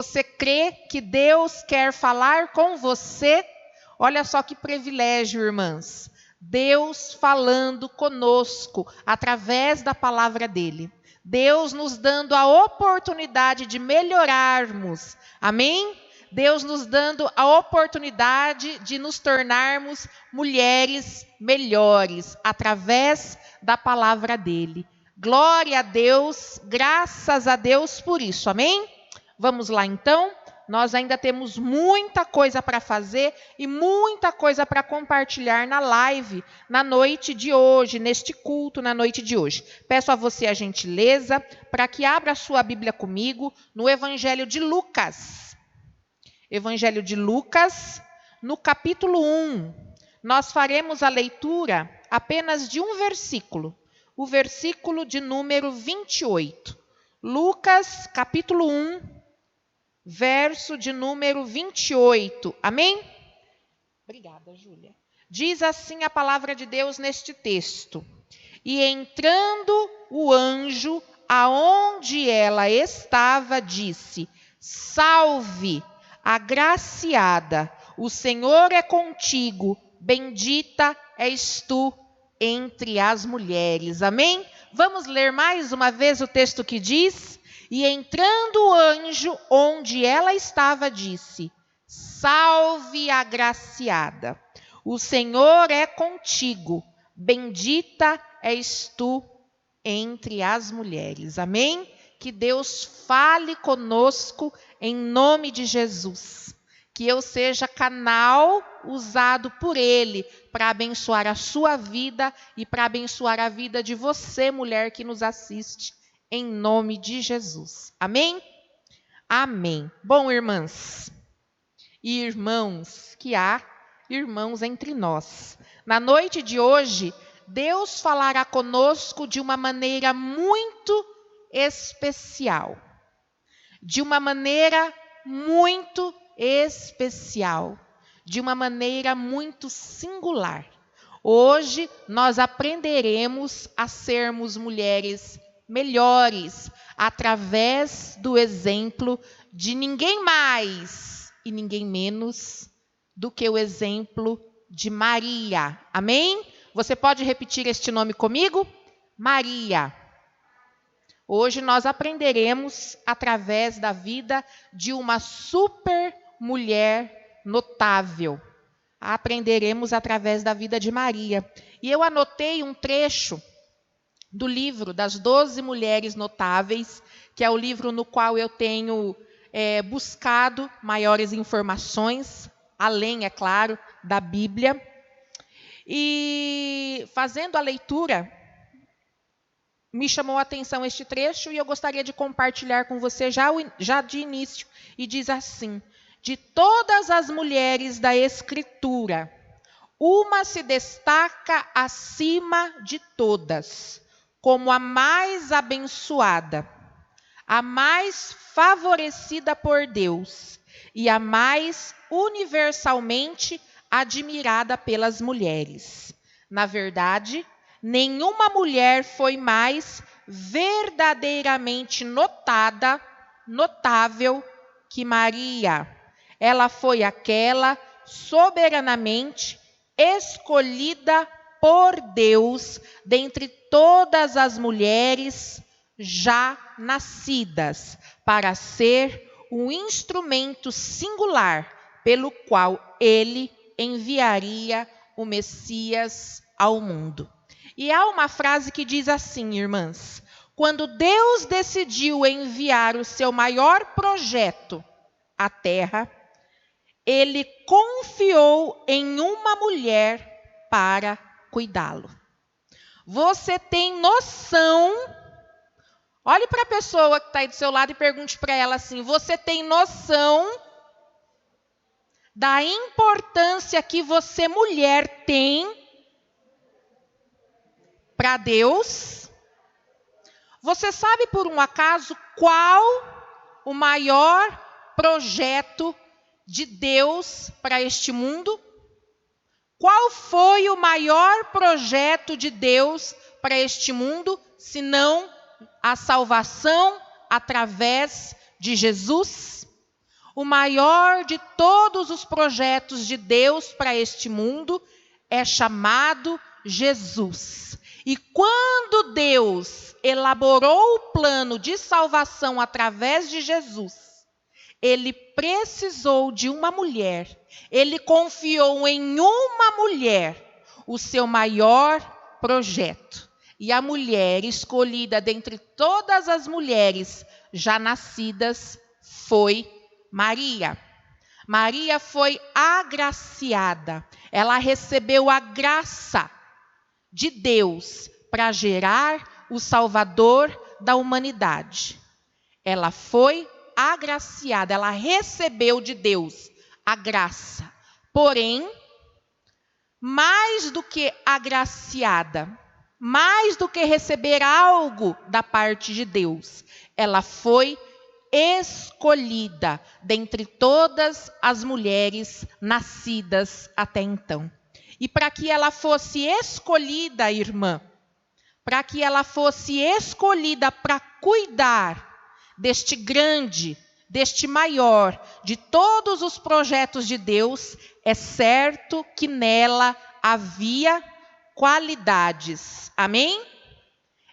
Você crê que Deus quer falar com você? Olha só que privilégio, irmãs. Deus falando conosco através da palavra dele. Deus nos dando a oportunidade de melhorarmos. Amém? Deus nos dando a oportunidade de nos tornarmos mulheres melhores através da palavra dele. Glória a Deus, graças a Deus por isso. Amém? Vamos lá então? Nós ainda temos muita coisa para fazer e muita coisa para compartilhar na live, na noite de hoje, neste culto, na noite de hoje. Peço a você a gentileza para que abra a sua Bíblia comigo no Evangelho de Lucas. Evangelho de Lucas, no capítulo 1. Nós faremos a leitura apenas de um versículo, o versículo de número 28. Lucas, capítulo 1. Verso de número 28. Amém? Obrigada, Júlia. Diz assim a palavra de Deus neste texto. E entrando o anjo aonde ela estava, disse: Salve, agraciada, o Senhor é contigo, bendita és tu entre as mulheres. Amém? Vamos ler mais uma vez o texto que diz... E entrando o anjo onde ela estava, disse: Salve, agraciada, o Senhor é contigo, bendita és tu entre as mulheres. Amém? Que Deus fale conosco em nome de Jesus. Que eu seja canal usado por Ele para abençoar a sua vida e para abençoar a vida de você, mulher que nos assiste. Em nome de Jesus. Amém? Amém. Bom, irmãs e irmãos, que há irmãos entre nós. Na noite de hoje, Deus falará conosco de uma maneira muito especial. De uma maneira muito especial. De uma maneira muito singular. Hoje, nós aprenderemos a sermos mulheres melhores, através do exemplo de ninguém mais e ninguém menos do que o exemplo de Maria. Amém? Você pode repetir este nome comigo? Maria. Hoje nós aprenderemos através da vida de uma super mulher notável. Aprenderemos através da vida de Maria. E eu anotei um trecho do livro das 12 Mulheres Notáveis, que é o livro no qual eu tenho buscado maiores informações, além, é claro, da Bíblia. E fazendo a leitura, me chamou a atenção este trecho e eu gostaria de compartilhar com você já de início. E diz assim: de todas as mulheres da Escritura, uma se destaca acima de todas, como a mais abençoada, a mais favorecida por Deus e a mais universalmente admirada pelas mulheres. Na verdade, nenhuma mulher foi mais verdadeiramente notável que Maria. Ela foi aquela soberanamente escolhida por Deus dentre todas as mulheres já nascidas, para ser um instrumento singular pelo qual ele enviaria o Messias ao mundo. E há uma frase que diz assim, irmãs: quando Deus decidiu enviar o seu maior projeto à Terra, ele confiou em uma mulher para cuidá-lo. Você tem noção? Olhe para a pessoa que está aí do seu lado e pergunte para ela assim: você tem noção da importância que você, mulher, tem para Deus? Você sabe por um acaso qual o maior projeto de Deus para este mundo? Qual foi o maior projeto de Deus para este mundo, senão a salvação através de Jesus? o maior de todos os projetos de Deus para este mundo, é chamado Jesus. E quando Deus elaborou o plano de salvação através de Jesus, ele precisou de uma mulher. Ele confiou em uma mulher o seu maior projeto. E a mulher escolhida dentre todas as mulheres já nascidas foi Maria. Maria foi agraciada. Ela recebeu a graça de Deus para gerar o Salvador da humanidade. Ela foi agraciada, ela recebeu de Deus a graça. Porém, mais do que agraciada, mais do que receber algo da parte de Deus, ela foi escolhida dentre todas as mulheres nascidas até então. E para que ela fosse escolhida, irmã, para que ela fosse escolhida para cuidar deste grande, deste maior, de todos os projetos de Deus, é certo que nela havia qualidades. Amém?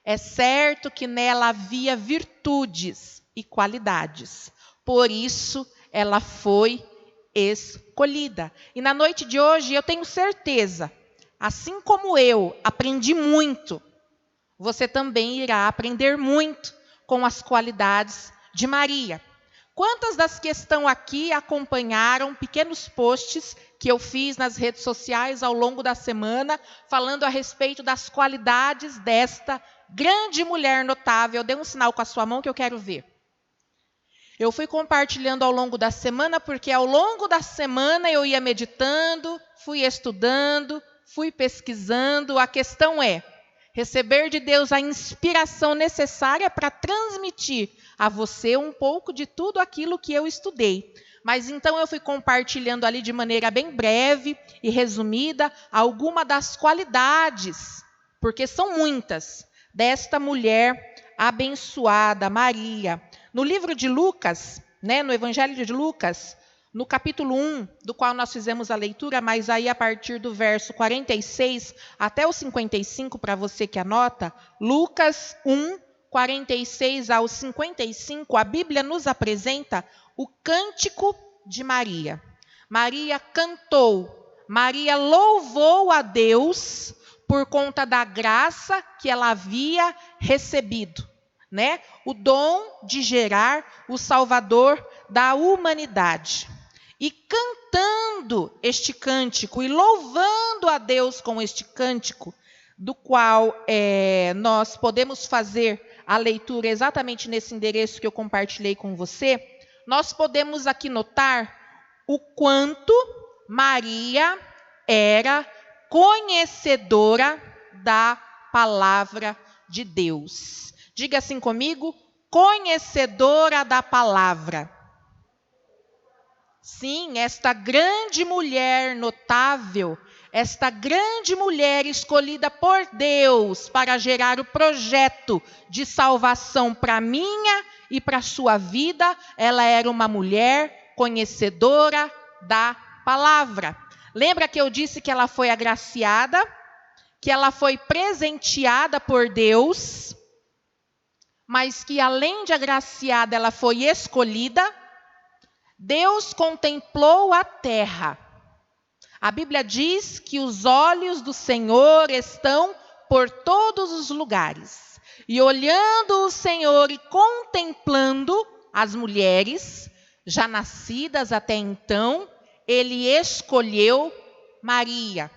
É certo que nela havia virtudes e qualidades. Por isso, ela foi escolhida. E na noite de hoje, eu tenho certeza, assim como eu aprendi muito, você também irá aprender muito com as qualidades de Maria. Quantas das que estão aqui acompanharam pequenos posts que eu fiz nas redes sociais ao longo da semana, falando a respeito das qualidades desta grande mulher notável? Dê um sinal com a sua mão que eu quero ver. Eu fui compartilhando ao longo da semana, porque ao longo da semana eu ia meditando, fui estudando, fui pesquisando. A questão é receber de Deus a inspiração necessária para transmitir a você um pouco de tudo aquilo que eu estudei. Mas então eu fui compartilhando ali de maneira bem breve e resumida alguma das qualidades, porque são muitas, desta mulher abençoada, Maria. No livro de Lucas, no Evangelho de Lucas, no capítulo 1, do qual nós fizemos a leitura, mas aí a partir do verso 46 até o 55, para você que anota, Lucas 1, 46 ao 55, a Bíblia nos apresenta o cântico de Maria. Maria cantou, Maria louvou a Deus por conta da graça que ela havia recebido, o dom de gerar o Salvador da humanidade. E cantando este cântico e louvando a Deus com este cântico, do qual nós podemos fazer a leitura exatamente nesse endereço que eu compartilhei com você, nós podemos aqui notar o quanto Maria era conhecedora da palavra de Deus. Diga assim comigo, conhecedora da palavra. Sim, esta grande mulher notável, esta grande mulher escolhida por Deus para gerar o projeto de salvação para a minha e para a sua vida, ela era uma mulher conhecedora da palavra. Lembra que eu disse que ela foi agraciada, que ela foi presenteada por Deus, mas que além de agraciada, ela foi escolhida? Deus contemplou a terra. A Bíblia diz que os olhos do Senhor estão por todos os lugares. E olhando o Senhor e contemplando as mulheres, já nascidas até então, ele escolheu Maria.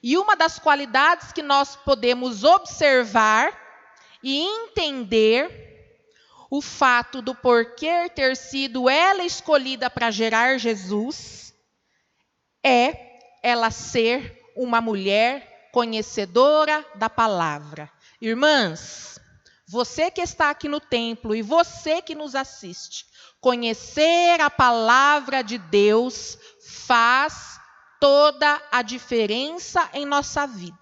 E uma das qualidades que nós podemos observar e entender o fato do porquê ter sido ela escolhida para gerar Jesus é ela ser uma mulher conhecedora da palavra. Irmãs, você que está aqui no templo e você que nos assiste, conhecer a palavra de Deus faz toda a diferença em nossa vida.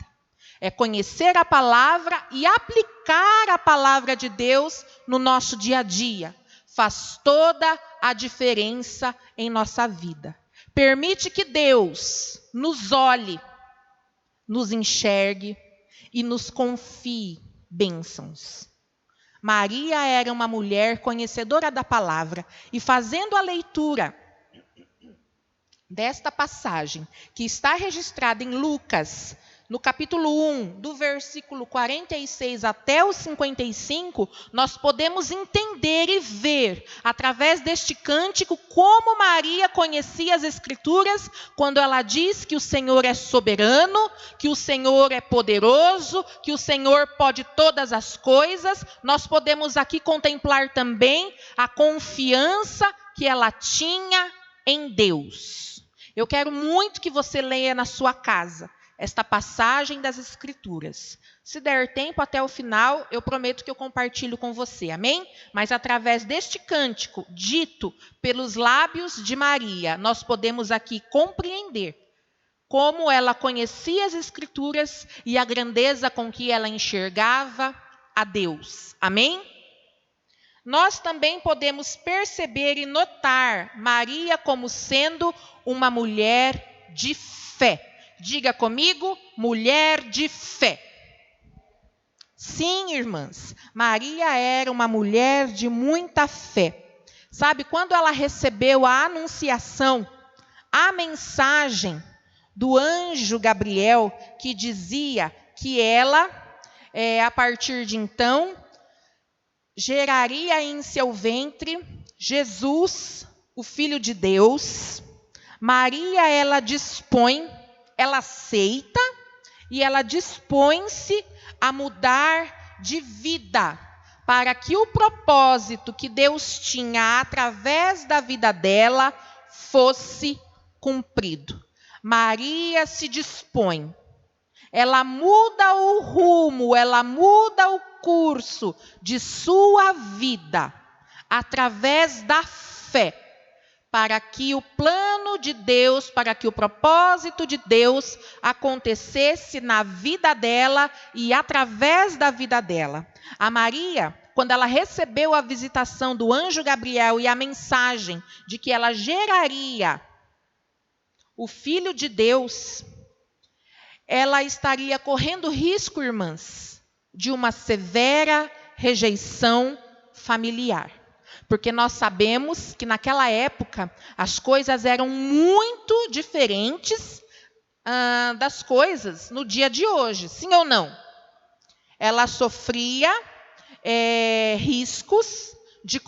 É conhecer a palavra e aplicar a palavra de Deus no nosso dia a dia. Faz toda a diferença em nossa vida. Permite que Deus nos olhe, nos enxergue e nos confie bênçãos. Maria era uma mulher conhecedora da palavra e fazendo a leitura desta passagem, que está registrada em Lucas, no capítulo 1, do versículo 46 até o 55, nós podemos entender e ver, através deste cântico, como Maria conhecia as Escrituras, quando ela diz que o Senhor é soberano, que o Senhor é poderoso, que o Senhor pode todas as coisas. Nós podemos aqui contemplar também a confiança que ela tinha em Deus. Eu quero muito que você leia na sua casa esta passagem das Escrituras. Se der tempo até o final, eu prometo que eu compartilho com você, amém? Mas através deste cântico, dito pelos lábios de Maria, nós podemos aqui compreender como ela conhecia as Escrituras e a grandeza com que ela enxergava a Deus, amém? Nós também podemos perceber e notar Maria como sendo uma mulher de fé. Diga comigo, mulher de fé. Sim, irmãs, Maria era uma mulher de muita fé. Sabe, quando ela recebeu a anunciação, a mensagem do anjo Gabriel, que dizia que ela, a partir de então, geraria em seu ventre Jesus, o Filho de Deus. Maria, ela aceita e ela dispõe-se a mudar de vida, para que o propósito que Deus tinha através da vida dela fosse cumprido. Maria se dispõe, ela muda o rumo, ela muda o curso de sua vida, através da fé, para que o plano de Deus, para que o propósito de Deus acontecesse na vida dela e através da vida dela. A Maria, quando ela recebeu a visitação do anjo Gabriel e a mensagem de que ela geraria o Filho de Deus, ela estaria correndo risco, irmãs, de uma severa rejeição familiar. Porque nós sabemos que naquela época as coisas eram muito diferentes das coisas no dia de hoje, sim ou não? Ela sofria riscos de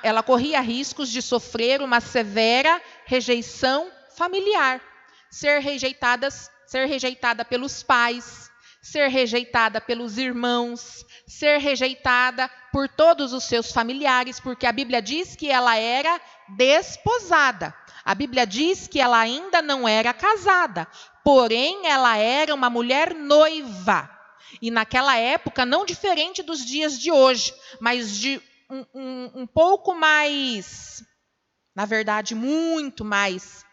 ela corria riscos de sofrer uma severa rejeição familiar, ser rejeitada pelos pais, ser rejeitada pelos irmãos, ser rejeitada por todos os seus familiares, porque a Bíblia diz que ela era desposada. A Bíblia diz que ela ainda não era casada, porém ela era uma mulher noiva. E naquela época, não diferente dos dias de hoje, mas de um pouco mais, na verdade, muito mais...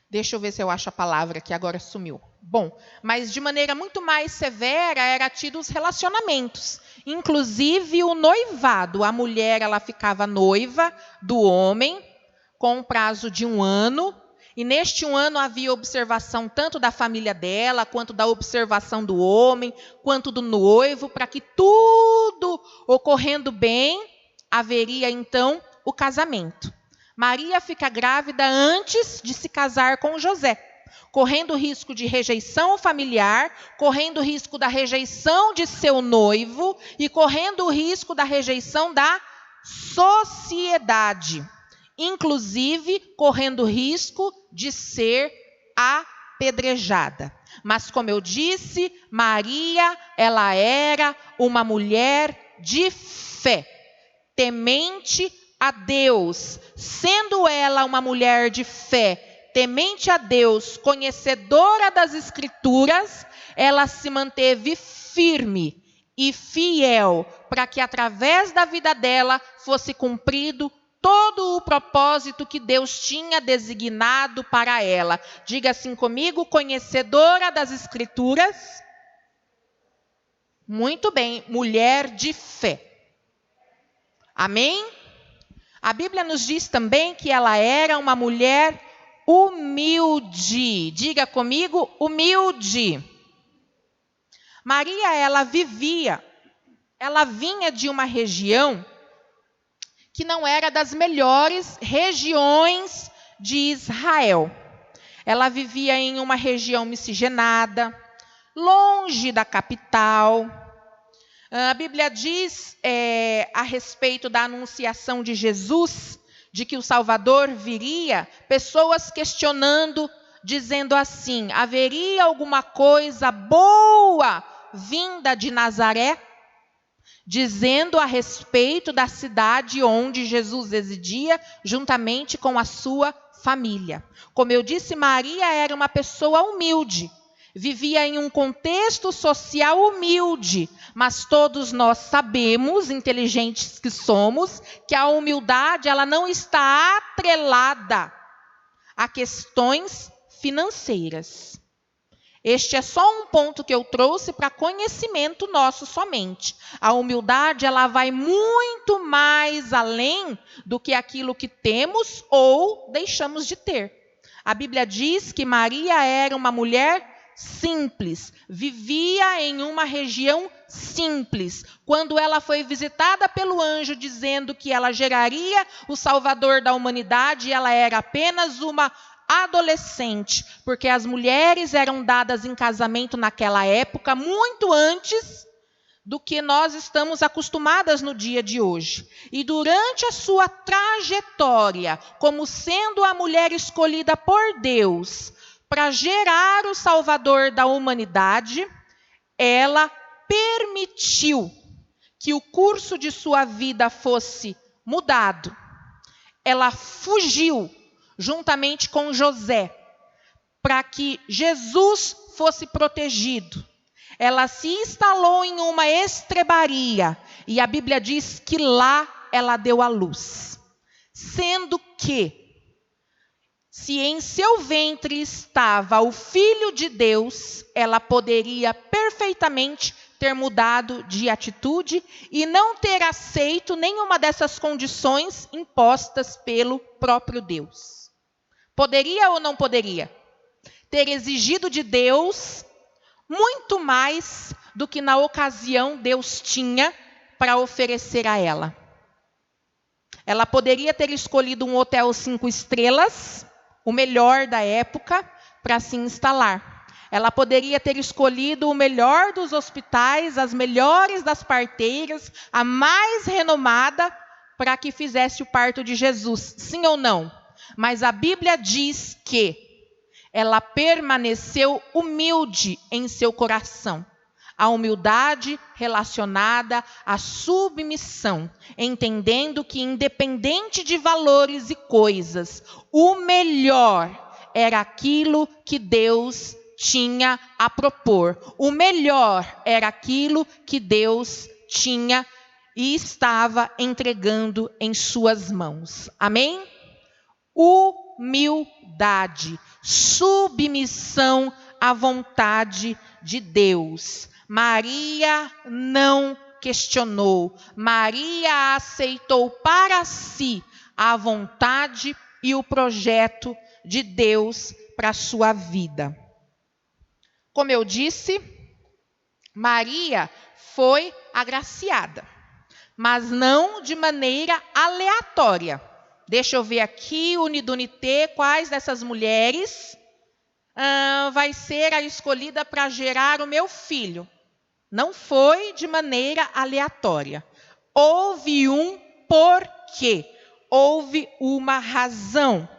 Deixa eu ver se eu acho a palavra que agora sumiu. Bom, mas de maneira muito mais severa era tido os relacionamentos. Inclusive o noivado. A mulher, ela ficava noiva do homem com um prazo de 1 ano. E neste 1 ano havia observação tanto da família dela, quanto da observação do homem, quanto do noivo, para que tudo ocorrendo bem, haveria então o casamento. Maria fica grávida antes de se casar com José, correndo o risco de rejeição familiar, correndo o risco da rejeição de seu noivo e correndo o risco da rejeição da sociedade, inclusive correndo o risco de ser apedrejada. Mas como eu disse, Maria, ela era uma mulher de fé, temente a Deus, sendo ela uma mulher de fé, temente a Deus, conhecedora das Escrituras, ela se manteve firme e fiel para que através da vida dela fosse cumprido todo o propósito que Deus tinha designado para ela. Diga assim comigo, conhecedora das Escrituras. Muito bem, mulher de fé. Amém? A Bíblia nos diz também que ela era uma mulher humilde. Diga comigo, humilde. Maria, ela vinha de uma região que não era das melhores regiões de Israel. Ela vivia em uma região miscigenada, longe da capital. A Bíblia diz a respeito da anunciação de Jesus, de que o Salvador viria, pessoas questionando, dizendo assim: haveria alguma coisa boa vinda de Nazaré? Dizendo a respeito da cidade onde Jesus residia, juntamente com a sua família. Como eu disse, Maria era uma pessoa humilde. Vivia em um contexto social humilde, mas todos nós sabemos, inteligentes que somos, que a humildade ela não está atrelada a questões financeiras. Este é só um ponto que eu trouxe para conhecimento nosso somente. A humildade ela vai muito mais além do que aquilo que temos ou deixamos de ter. A Bíblia diz que Maria era uma mulher simples, vivia em uma região simples. Quando ela foi visitada pelo anjo dizendo que ela geraria o Salvador da humanidade, ela era apenas uma adolescente, porque as mulheres eram dadas em casamento naquela época muito antes do que nós estamos acostumadas no dia de hoje. E durante a sua trajetória, como sendo a mulher escolhida por Deus para gerar o Salvador da humanidade, ela permitiu que o curso de sua vida fosse mudado. Ela fugiu juntamente com José, para que Jesus fosse protegido. Ela se instalou em uma estrebaria, e a Bíblia diz que lá ela deu à luz. Sendo que, se em seu ventre estava o Filho de Deus, ela poderia perfeitamente ter mudado de atitude e não ter aceito nenhuma dessas condições impostas pelo próprio Deus. Poderia ou não poderia? Ter exigido de Deus muito mais do que na ocasião Deus tinha para oferecer a ela. Ela poderia ter escolhido um hotel 5 estrelas, o melhor da época, para se instalar. Ela poderia ter escolhido o melhor dos hospitais, as melhores das parteiras, a mais renomada, para que fizesse o parto de Jesus. Sim ou não? Mas a Bíblia diz que ela permaneceu humilde em seu coração. A humildade relacionada à submissão, entendendo que independente de valores e coisas, o melhor era aquilo que Deus tinha a propor. O melhor era aquilo que Deus tinha e estava entregando em suas mãos. Amém? Humildade, submissão à vontade de Deus. Maria não questionou. Maria aceitou para si a vontade e o projeto de Deus para a sua vida. Como eu disse, Maria foi agraciada, mas não de maneira aleatória. Deixa eu ver aqui, Unidunité, quais dessas mulheres vai ser a escolhida para gerar o meu filho. Não foi de maneira aleatória. Houve um porquê, houve uma razão.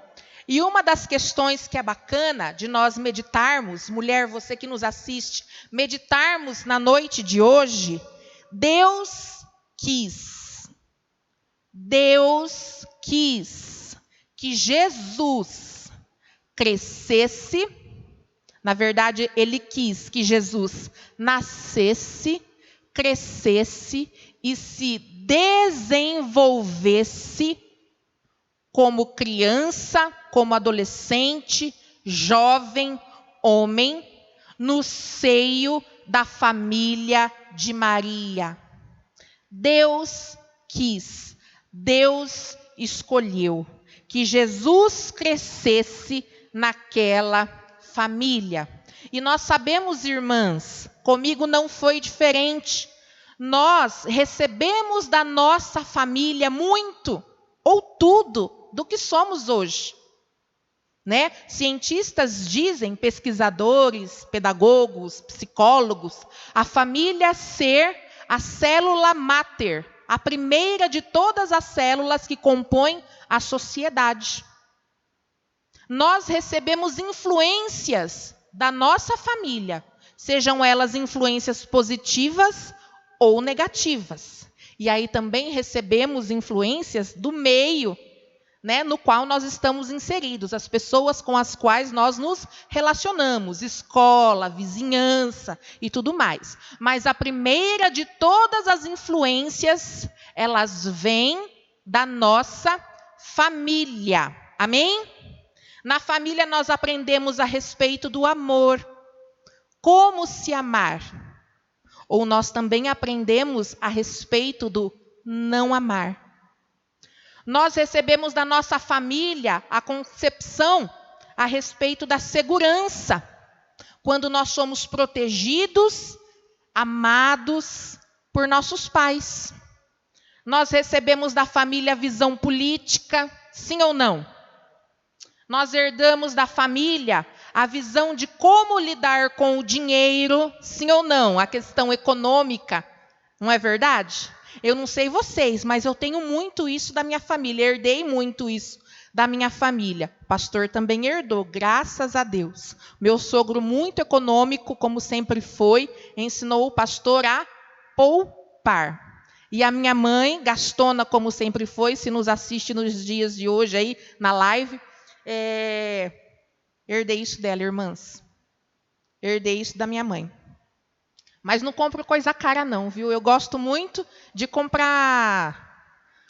E uma das questões que é bacana de nós meditarmos, mulher, você que nos assiste, meditarmos na noite de hoje, Deus quis que Jesus crescesse, na verdade, ele quis que Jesus nascesse, crescesse e se desenvolvesse como criança, como adolescente, jovem, homem, no seio da família de Maria. Deus quis, Deus escolheu que Jesus crescesse naquela família. E nós sabemos, irmãs, comigo não foi diferente. Nós recebemos da nossa família muito, ou tudo, do que somos hoje. Né? Cientistas dizem, pesquisadores, pedagogos, psicólogos, a família ser a célula máter, a primeira de todas as células que compõem a sociedade. Nós recebemos influências da nossa família, sejam elas influências positivas ou negativas. E aí também recebemos influências do meio, né, no qual nós estamos inseridos, as pessoas com as quais nós nos relacionamos, escola, vizinhança e tudo mais. Mas a primeira de todas as influências, elas vêm da nossa família. Amém? Na família nós aprendemos a respeito do amor, como se amar. Ou nós também aprendemos a respeito do não amar. Nós recebemos da nossa família a concepção a respeito da segurança, quando nós somos protegidos, amados por nossos pais. Nós recebemos da família a visão política, sim ou não? Nós herdamos da família a visão de como lidar com o dinheiro, sim ou não? A questão econômica, não é verdade? Eu não sei vocês, mas eu tenho muito isso da minha família, herdei muito isso da minha família. O pastor também herdou, graças a Deus. Meu sogro, muito econômico, como sempre foi, ensinou o pastor a poupar. E a minha mãe, gastona, como sempre foi, se nos assiste nos dias de hoje aí, na live, herdei isso dela, irmãs. Herdei isso da minha mãe. Mas não compro coisa cara não, viu? Eu gosto muito de comprar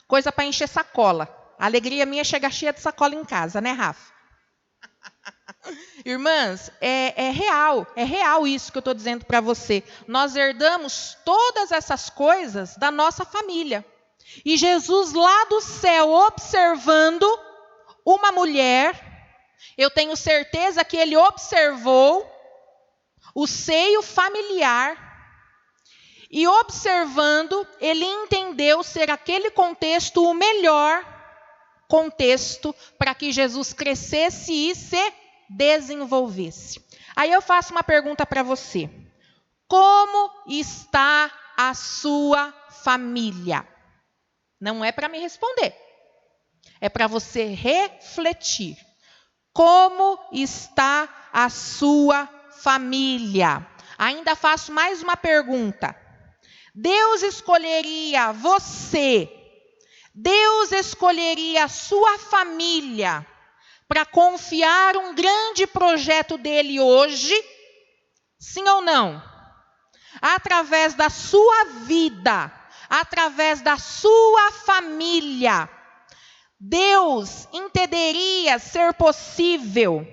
coisa para encher sacola. A alegria minha é chegar cheia de sacola em casa, né, Rafa? Irmãs, é real isso que eu estou dizendo para você. Nós herdamos todas essas coisas da nossa família. E Jesus lá do céu observando uma mulher, eu tenho certeza que ele observou o seio familiar e observando, ele entendeu ser aquele contexto o melhor contexto para que Jesus crescesse e se desenvolvesse. Aí eu faço uma pergunta para você. Como está a sua família? Não é para me responder. É para você refletir. Como está a sua família? Ainda faço mais uma pergunta. Deus escolheria você, Deus escolheria a sua família para confiar um grande projeto dele hoje? Sim ou não? Através da sua vida, através da sua família, Deus entenderia ser possível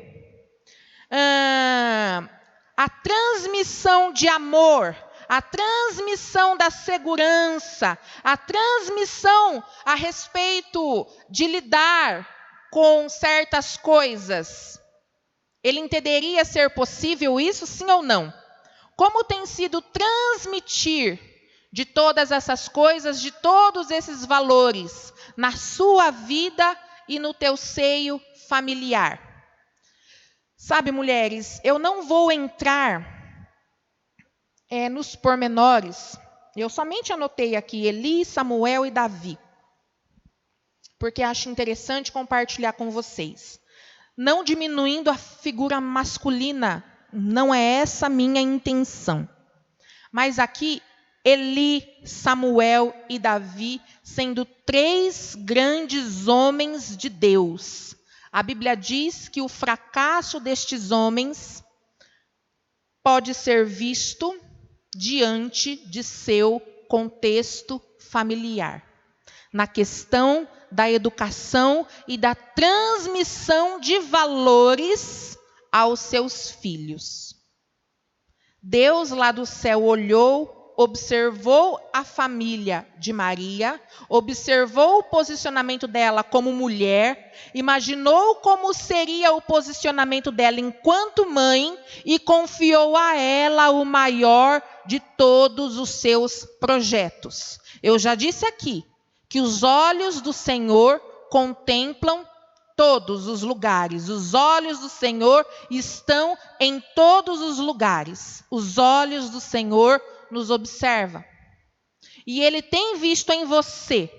a transmissão de amor, a transmissão da segurança, a transmissão a respeito de lidar com certas coisas. Ele entenderia ser possível isso, sim ou não? Como tem sido transmitir de todas essas coisas, de todos esses valores, na sua vida e no teu seio familiar? Sabe, mulheres, eu não vou entrar nos pormenores. Eu somente anotei aqui Eli, Samuel e Davi, porque acho interessante compartilhar com vocês. Não diminuindo a figura masculina, não é essa a minha intenção. Mas aqui, Eli, Samuel e Davi, sendo 3 grandes homens de Deus. A Bíblia diz que o fracasso destes homens pode ser visto diante de seu contexto familiar, na questão da educação e da transmissão de valores aos seus filhos. Deus lá do céu olhou, observou a família de Maria, observou o posicionamento dela como mulher, imaginou como seria o posicionamento dela enquanto mãe e confiou a ela o maior de todos os seus projetos. Eu já disse aqui que os olhos do Senhor contemplam todos os lugares. Os olhos do Senhor estão em todos os lugares. Os olhos do Senhor nos observam. E Ele tem visto em você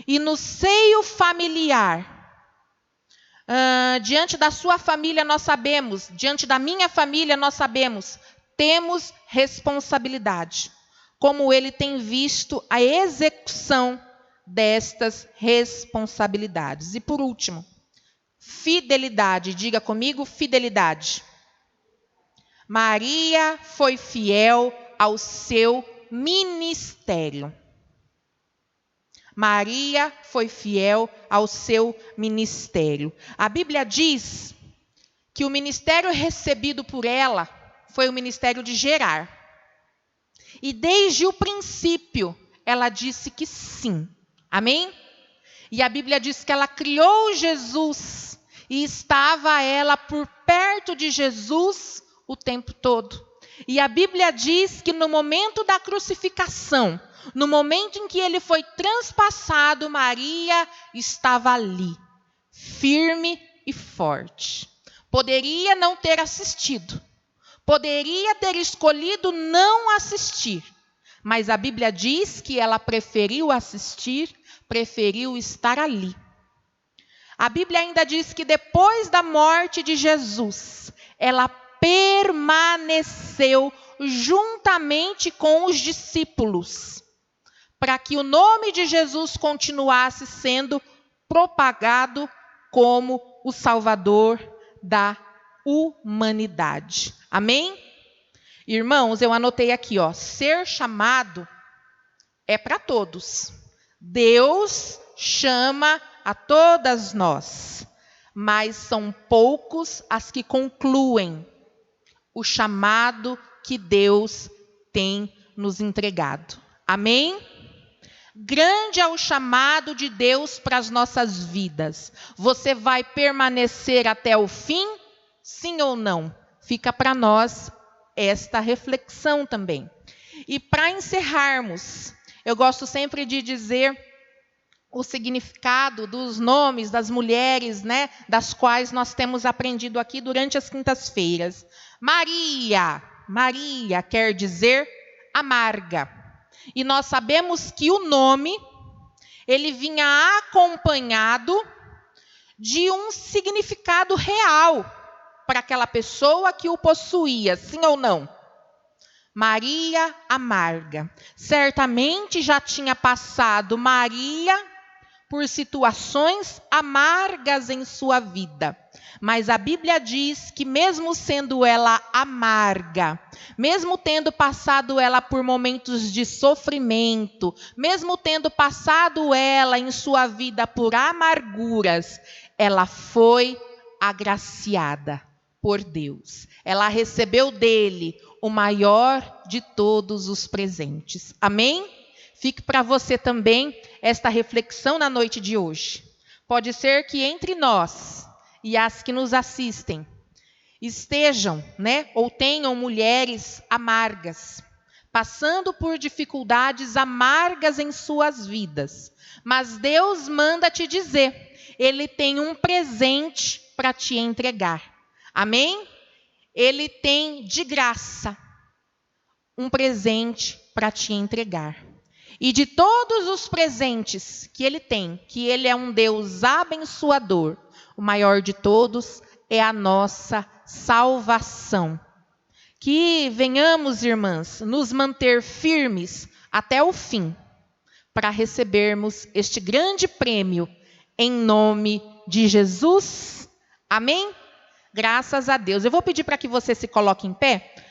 e no seio familiar. Diante da sua família nós sabemos, diante da minha família nós sabemos, temos responsabilidade. Como Ele tem visto a execução destas responsabilidades. E por último, fidelidade. Diga comigo, fidelidade. Maria foi fiel ao seu ministério. Maria foi fiel ao seu ministério. A Bíblia diz que o ministério recebido por ela foi o ministério de gerar. E desde o princípio, ela disse que sim. Amém? E a Bíblia diz que ela criou Jesus e estava ela por perto de Jesus o tempo todo. E a Bíblia diz que no momento da crucificação, no momento em que ele foi transpassado, Maria estava ali, firme e forte. Poderia não ter assistido, poderia ter escolhido não assistir, mas a Bíblia diz que ela preferiu assistir, preferiu estar ali. A Bíblia ainda diz que depois da morte de Jesus, ela permaneceu juntamente com os discípulos, para que o nome de Jesus continuasse sendo propagado como o Salvador da humanidade. Amém? Irmãos, eu anotei aqui, ser chamado é para todos. Deus chama a todas nós, mas são poucos as que concluem o chamado que Deus tem nos entregado. Amém? Grande é o chamado de Deus para as nossas vidas. Você vai permanecer até o fim? Sim ou não? Fica para nós esta reflexão também. E para encerrarmos, eu gosto sempre de dizer o significado dos nomes das mulheres, das quais nós temos aprendido aqui durante as quintas-feiras. Maria quer dizer amarga. E nós sabemos que o nome, ele vinha acompanhado de um significado real para aquela pessoa que o possuía, sim ou não? Maria amarga. Certamente já tinha passado Maria por situações amargas em sua vida. Mas a Bíblia diz que mesmo sendo ela amarga, mesmo tendo passado ela por momentos de sofrimento, mesmo tendo passado ela em sua vida por amarguras, ela foi agraciada por Deus. Ela recebeu dele o maior de todos os presentes. Amém? Fique para você também esta reflexão na noite de hoje. Pode ser que entre nós e as que nos assistem estejam, ou tenham mulheres amargas, passando por dificuldades amargas em suas vidas. Mas Deus manda te dizer, Ele tem um presente para te entregar. Amém? Ele tem de graça um presente para te entregar. E de todos os presentes que Ele tem, que Ele é um Deus abençoador, o maior de todos é a nossa salvação. Que venhamos, irmãs, nos manter firmes até o fim, para recebermos este grande prêmio em nome de Jesus. Amém? Graças a Deus. Eu vou pedir para que você se coloque em pé.